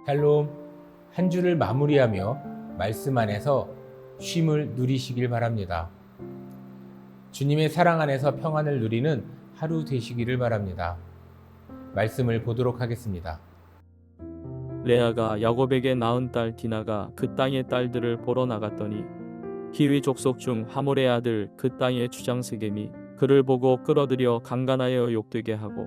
샬롬, 한 주를 마무리하며 말씀 안에서 쉼을 누리시길 바랍니다. 주님의 사랑 안에서 평안을 누리는 하루 되시기를 바랍니다. 말씀을 보도록 하겠습니다. 레아가 야곱에게 낳은 딸 디나가 그 땅의 딸들을 보러 나갔더니 히위 족속 중 하몰의 아들 그 땅의 주장 세겜이 그를 보고 끌어들여 강간하여 욕되게 하고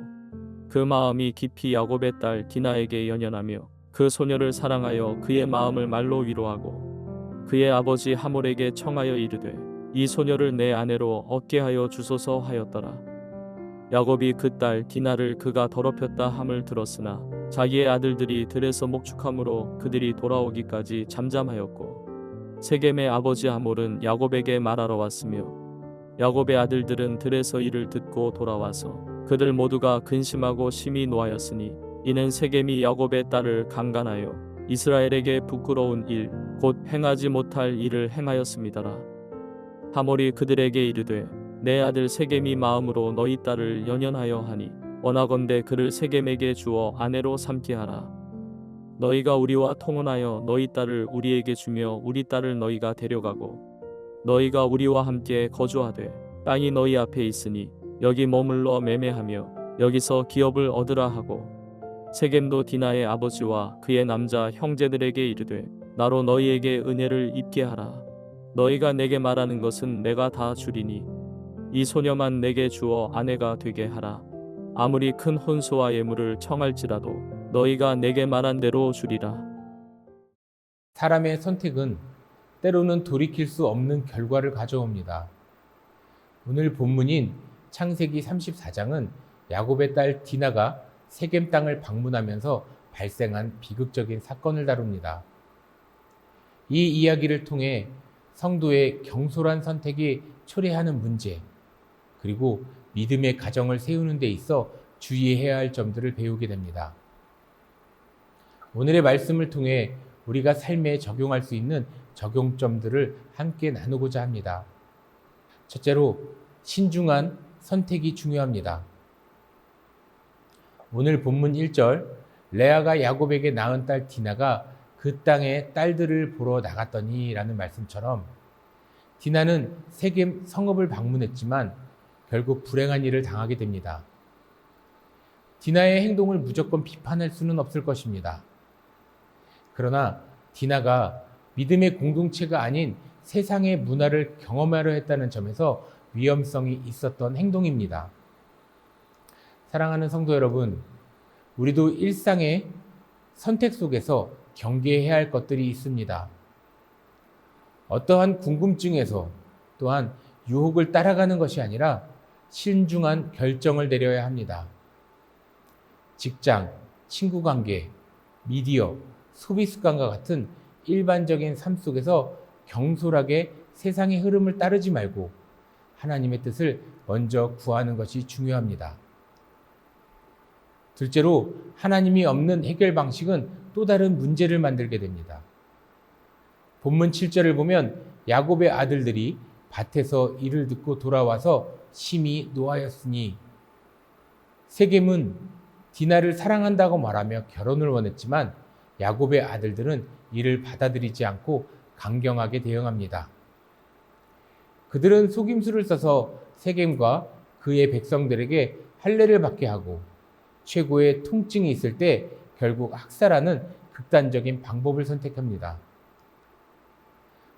그 마음이 깊이 야곱의 딸 디나에게 연연하며 그 소녀를 사랑하여 그의 마음을 말로 위로하고 그의 아버지 하몰에게 청하여 이르되 이 소녀를 내 아내로 얻게 하여 주소서 하였더라. 야곱이 그 딸 디나를 그가 더럽혔다 함을 들었으나 자기의 아들들이 들에서 목축함으로 그들이 돌아오기까지 잠잠하였고 세겜의 아버지 하몰은 야곱에게 말하러 왔으며 야곱의 아들들은 들에서 이를 듣고 돌아와서 그들 모두가 근심하고 심히 노하였으니 이는 세겜이 야곱의 딸을 강간하여 이스라엘에게 부끄러운 일 곧 행하지 못할 일을 행하였음이더라. 하몰이 그들에게 이르되 내 아들 세겜이 마음으로 너희 딸을 연연하여 하니 원하건대 그를 세겜에게 주어 아내로 삼게 하라. 너희가 우리와 통혼하여 너희 딸을 우리에게 주며 우리 딸을 너희가 데려가고 너희가 우리와 함께 거주하되 땅이 너희 앞에 있으니 여기 머물러 매매하며 여기서 기업을 얻으라 하고 세겜도 디나의 아버지와 그의 남자 형제들에게 이르되 나로 너희에게 은혜를 입게 하라. 너희가 내게 말하는 것은 내가 다 주리니 이 소녀만 내게 주어 아내가 되게 하라. 아무리 큰 혼수와 예물을 청할지라도 너희가 내게 말한 대로 주리라. 사람의 선택은 때로는 돌이킬 수 없는 결과를 가져옵니다. 오늘 본문인 창세기 34장은 야곱의 딸 디나가 세겜 땅을 방문하면서 발생한 비극적인 사건을 다룹니다. 이 이야기를 통해 성도의 경솔한 선택이 초래하는 문제, 그리고 믿음의 가정을 세우는 데 있어 주의해야 할 점들을 배우게 됩니다. 오늘의 말씀을 통해 우리가 삶에 적용할 수 있는 적용점들을 함께 나누고자 합니다. 첫째로, 신중한 선택이 중요합니다. 오늘 본문 1절, 레아가 야곱에게 낳은 딸 디나가 그 땅의 딸들을 보러 나갔더니 라는 말씀처럼 디나는 세겜 성읍을 방문했지만 결국 불행한 일을 당하게 됩니다. 디나의 행동을 무조건 비판할 수는 없을 것입니다. 그러나 디나가 믿음의 공동체가 아닌 세상의 문화를 경험하려 했다는 점에서 위험성이 있었던 행동입니다. 사랑하는 성도 여러분, 우리도 일상의 선택 속에서 경계해야 할 것들이 있습니다. 어떠한 궁금증에서 또한 유혹을 따라가는 것이 아니라 신중한 결정을 내려야 합니다. 직장, 친구관계, 미디어, 소비 습관과 같은 일반적인 삶 속에서 경솔하게 세상의 흐름을 따르지 말고 하나님의 뜻을 먼저 구하는 것이 중요합니다. 둘째로, 하나님이 없는 해결 방식은 또 다른 문제를 만들게 됩니다. 본문 7절을 보면 야곱의 아들들이 밭에서 이를 듣고 돌아와서 심히 노하였으니, 세겜은 디나를 사랑한다고 말하며 결혼을 원했지만 야곱의 아들들은 이를 받아들이지 않고 강경하게 대응합니다. 그들은 속임수를 써서 세겜과 그의 백성들에게 할례를 받게 하고 최고의 통증이 있을 때 결국 학살하는 극단적인 방법을 선택합니다.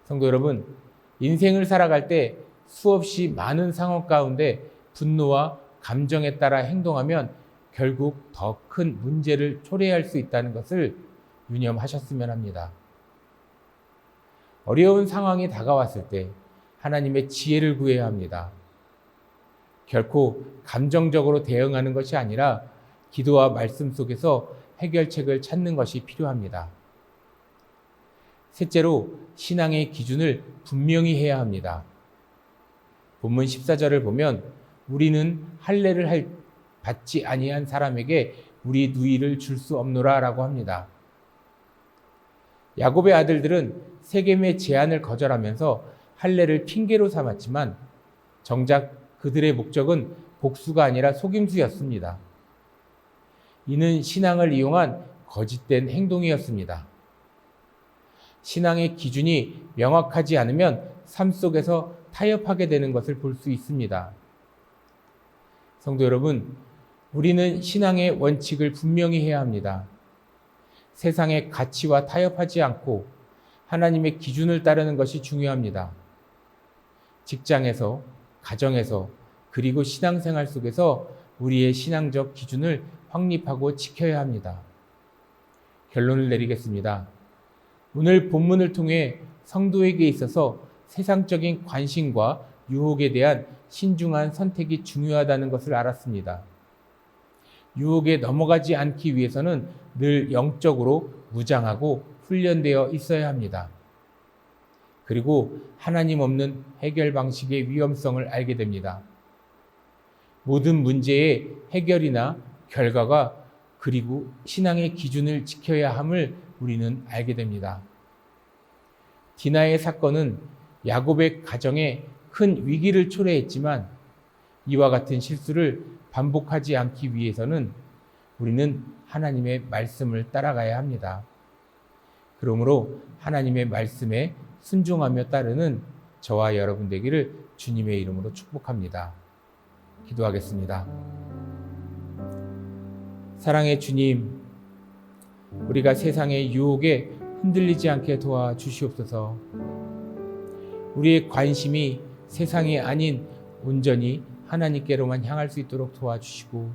성도 여러분, 인생을 살아갈 때 수없이 많은 상황 가운데 분노와 감정에 따라 행동하면 결국 더 큰 문제를 초래할 수 있다는 것을 유념하셨으면 합니다. 어려운 상황이 다가왔을 때 하나님의 지혜를 구해야 합니다. 결코 감정적으로 대응하는 것이 아니라 기도와 말씀 속에서 해결책을 찾는 것이 필요합니다. 셋째로, 신앙의 기준을 분명히 해야 합니다. 본문 14절을 보면 우리는 할례를 받지 아니한 사람에게 우리 누이를 줄 수 없노라 라고 합니다. 야곱의 아들들은 세겜의 제안을 거절하면서 할례를 핑계로 삼았지만 정작 그들의 목적은 복수가 아니라 속임수였습니다. 이는 신앙을 이용한 거짓된 행동이었습니다. 신앙의 기준이 명확하지 않으면 삶 속에서 타협하게 되는 것을 볼 수 있습니다. 성도 여러분, 우리는 신앙의 원칙을 분명히 해야 합니다. 세상의 가치와 타협하지 않고 하나님의 기준을 따르는 것이 중요합니다. 직장에서, 가정에서, 그리고 신앙생활 속에서 우리의 신앙적 기준을 확립하고 지켜야 합니다. 결론을 내리겠습니다. 오늘 본문을 통해 성도에게 있어서 세상적인 관심과 유혹에 대한 신중한 선택이 중요하다는 것을 알았습니다. 유혹에 넘어가지 않기 위해서는 늘 영적으로 무장하고 훈련되어 있어야 합니다. 그리고 하나님 없는 해결 방식의 위험성을 알게 됩니다. 모든 문제의 해결이나 결과가 그리고 신앙의 기준을 지켜야 함을 우리는 알게 됩니다. 디나의 사건은 야곱의 가정에 큰 위기를 초래했지만 이와 같은 실수를 반복하지 않기 위해서는 우리는 하나님의 말씀을 따라가야 합니다. 그러므로 하나님의 말씀에 순종하며 따르는 저와 여러분 되기를 주님의 이름으로 축복합니다. 기도하겠습니다. 사랑의 주님, 우리가 세상의 유혹에 흔들리지 않게 도와주시옵소서. 우리의 관심이 세상이 아닌 온전히 하나님께로만 향할 수 있도록 도와주시고,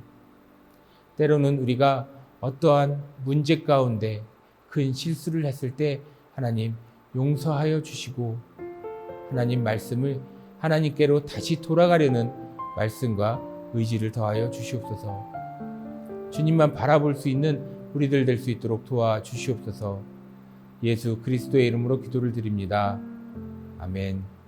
때로는 우리가 어떠한 문제 가운데 큰 실수를 했을 때 하나님 용서하여 주시고, 하나님 말씀을 하나님께로 다시 돌아가려는 말씀과 의지를 더하여 주시옵소서. 주님만 바라볼 수 있는 우리들 될 수 있도록 도와주시옵소서. 예수 그리스도의 이름으로 기도를 드립니다. 아멘.